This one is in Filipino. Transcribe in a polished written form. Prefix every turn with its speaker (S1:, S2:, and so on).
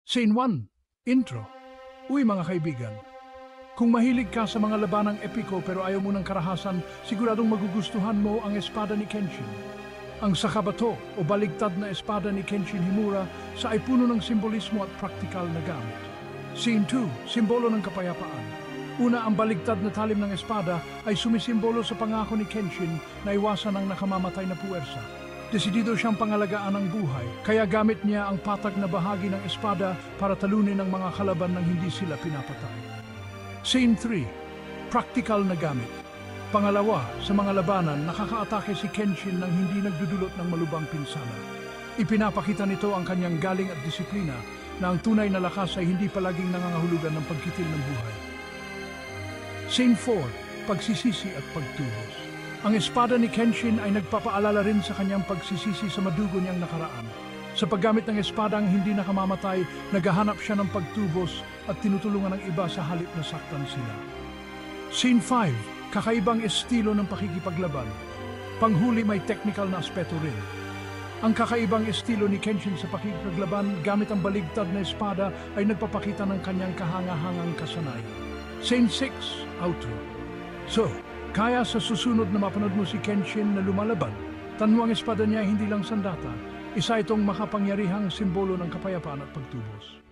S1: Scene 1. Intro. Uy mga kaibigan, kung mahilig ka sa mga labanang epiko pero ayaw mo ng karahasan, siguradong magugustuhan mo ang espada ni Kenshin. Ang Sakabato o baligtad na espada ni Kenshin Himura sa ay puno ng simbolismo at praktikal na gamit. Scene 2. Simbolo ng kapayapaan. Una, ang baligtad na talim ng espada ay sumisimbolo sa pangako ni Kenshin na iwasan ang nakamamatay na puwersa. Desidido siyang pangalagaan ang buhay, kaya gamit niya ang patag na bahagi ng espada para talunin ang mga kalaban nang hindi sila pinapatay. Scene 3. Praktikal na gamit. Pangalawa, sa mga labanan, nakakaatake si Kenshin nang hindi nagdudulot ng malubhang pinsala. Ipinapakita nito ang kanyang galing at disiplina na ang tunay na lakas ay hindi palaging nangangahulugan ng pagkitil ng buhay. Scene 4. Pagsisisi at pagtubos. Ang espada ni Kenshin ay nagpapaalala rin sa kanyang pagsisisi sa madugo niyang nakaraan. Sa paggamit ng espadang hindi nakamamatay, naghahanap siya ng pagtubos at tinutulungan ng iba sa halip na saktan sila. Scene 5. Kakaibang estilo ng pakikipaglaban. Panghuli, may technical na aspeto rin. Ang kakaibang estilo ni Kenshin sa pakikipaglaban gamit ang baligtad na espada ay nagpapakita ng kanyang kahanga-hangang kasanayan. Scene 6. Outro. So, kaya sa susunod na mapanood mo si Kenshin na lumalaban, tanmo ang espada niya hindi lang sandata, isa itong makapangyarihang simbolo ng kapayapaan at pagtubos.